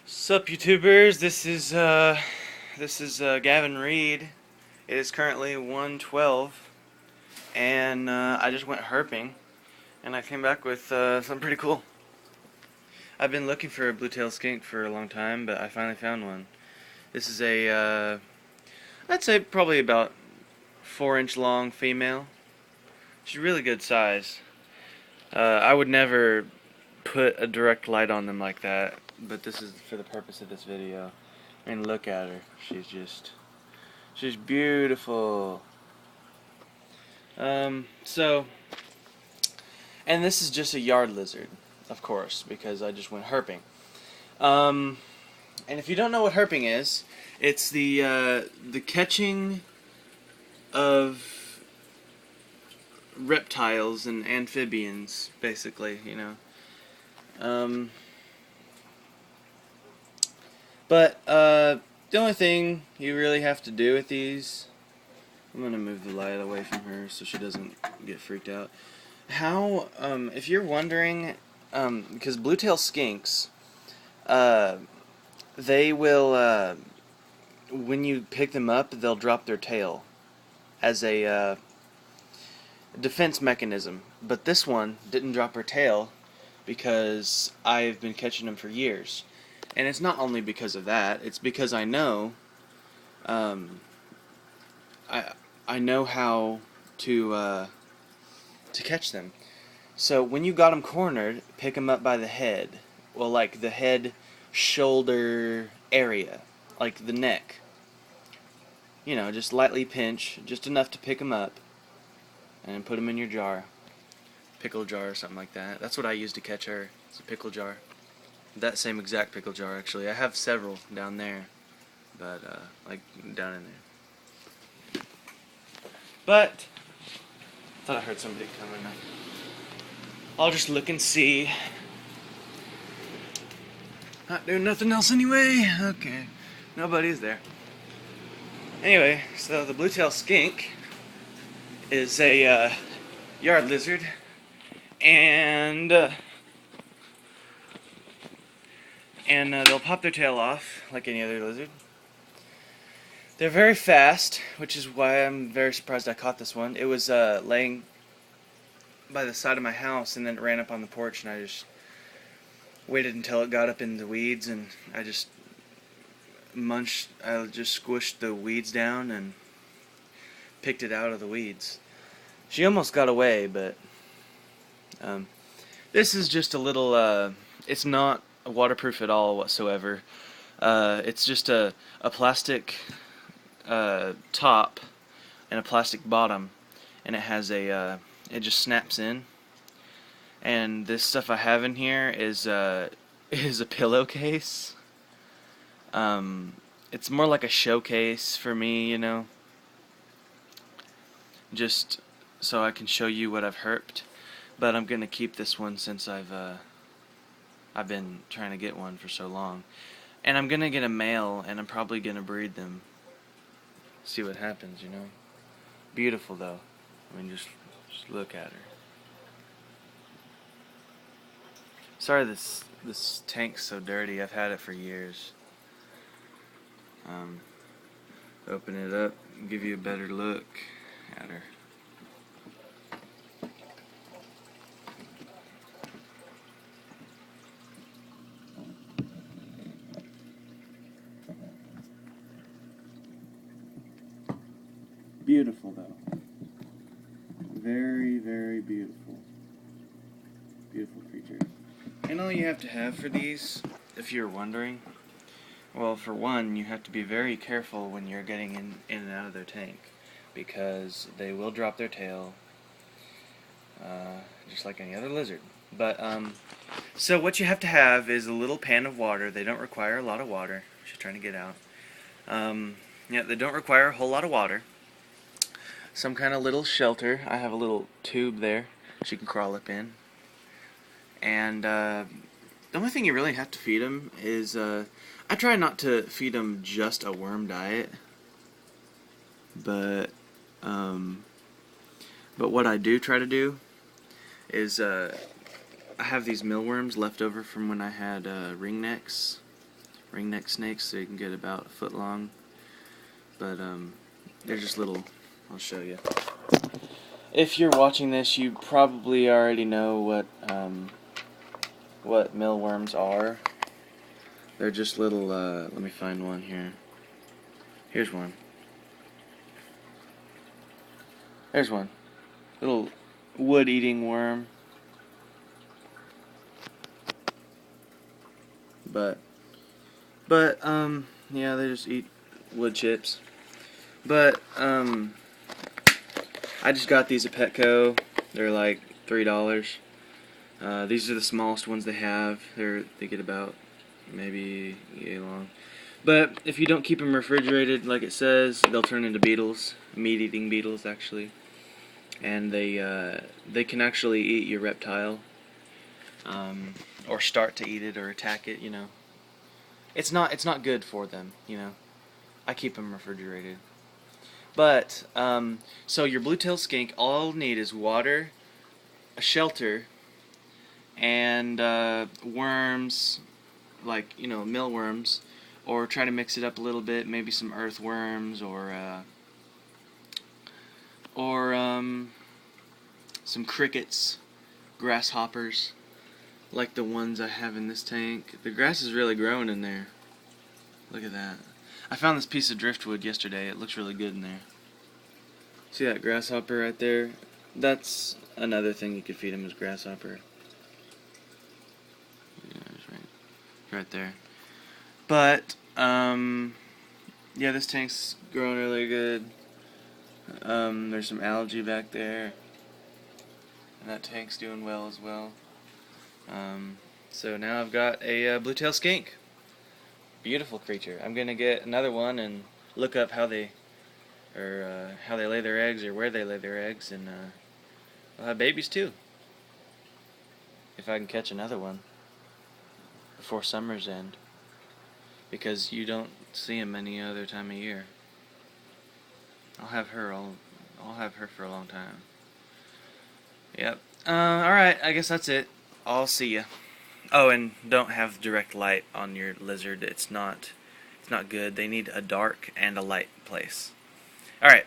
Sup YouTubers, this is Gavin Reed. It is currently 1:12 and I just went herping and I came back with something pretty cool. I've been looking for a blue-tailed skink for a long time, but I finally found one. This is I'd say probably about 4-inch long female. She's really good size. I would never put a direct light on them like that, but this is for the purpose of this video. And look at her. She's beautiful. So, and this is just a yard lizard, of course, because I just went herping. And if you don't know what herping is, it's the catching of reptiles and amphibians, basically, you know. The only thing you really have to do with these, I'm gonna move the light away from her so she doesn't get freaked out. If you're wondering, because blue-tailed skinks, they will, when you pick them up, they'll drop their tail as a defense mechanism. But this one didn't drop her tail because I've been catching them for years. And it's not only because of that, it's because I know, I know how to catch them. So when you got them cornered, pick them up by the head. Well, like the head, shoulder area, like the neck. You know, just lightly pinch, just enough to pick them up, and put them in your jar. Pickle jar or something like that. That's what I use to catch her. It's a pickle jar. That same exact pickle jar, actually. I have several down there, but like down in there. But I thought I heard somebody coming. I'll just look and see. Not doing nothing else anyway. Okay, nobody's there. Anyway, so the blue-tailed skink is a yard lizard, and they'll pop their tail off like any other lizard. They're very fast, which is why I'm very surprised I caught this one. It was laying by the side of my house, and then it ran up on the porch, and I just waited until it got up in the weeds, and I just squished the weeds down and picked it out of the weeds. She almost got away, but this is just a little, it's not waterproof at all whatsoever. It's just a plastic top and a plastic bottom, and it has it just snaps in. And this stuff I have in here is a pillowcase. It's more like a showcase for me, you know, just so I can show you what I've herped. But I'm gonna keep this one since I've been trying to get one for so long. And I'm gonna get a male, and I'm probably gonna breed them. See what happens, you know. Beautiful though. I mean, just look at her. Sorry, this tank's so dirty. I've had it for years. Open it up, give you a better look at her. Beautiful though. Very, very beautiful. Beautiful creature. And all you have to have for these, if you're wondering, well, for one, you have to be very careful when you're getting in and out of their tank, because they will drop their tail, just like any other lizard. But, so what you have to have is a little pan of water. They don't require a lot of water. She's trying to get out. Yeah, they don't require a whole lot of water. Some kind of little shelter. I have a little tube there she can crawl up in. And the only thing you really have to feed them is, I try not to feed them just a worm diet, but what I do try to do is I have these mealworms left over from when I had ringnecks ringneck snakes. So you can get about a foot long, but they're just little. I'll show you. If you're watching this, you probably already know what mealworms are. They're just little. Let me find one here. Here's one. There's one. Little wood-eating worm. But yeah, they just eat wood chips. But I just got these at Petco. They're like $3. These are the smallest ones they have. They get about maybe yay long. But if you don't keep them refrigerated, like it says, they'll turn into beetles, meat-eating beetles actually, and they can actually eat your reptile, or start to eat it or attack it. You know, it's not good for them. You know, I keep them refrigerated. But so your blue-tailed skink, all I'll need is water, a shelter, and worms, like, you know, mealworms, or try to mix it up a little bit, maybe some earthworms or some crickets, grasshoppers, like the ones I have in this tank. The grass is really growing in there. Look at that. I found this piece of driftwood yesterday. It looks really good in there. See that grasshopper right there? That's another thing you could feed him, is grasshopper. Yeah, it's right there. But yeah, this tank's growing really good. There's some algae back there, and that tank's doing well as well. So now I've got a blue-tailed skink. Beautiful creature. I'm gonna get another one and look up how they lay their eggs, or where they lay their eggs, and I'll have babies too. If I can catch another one before summer's end, because you don't see them any other time of year. I'll have her for a long time. Yep. Alright, I guess that's it. I'll see ya. Oh, and don't have direct light on your lizard. It's not good. They need a dark and a light place. Alright.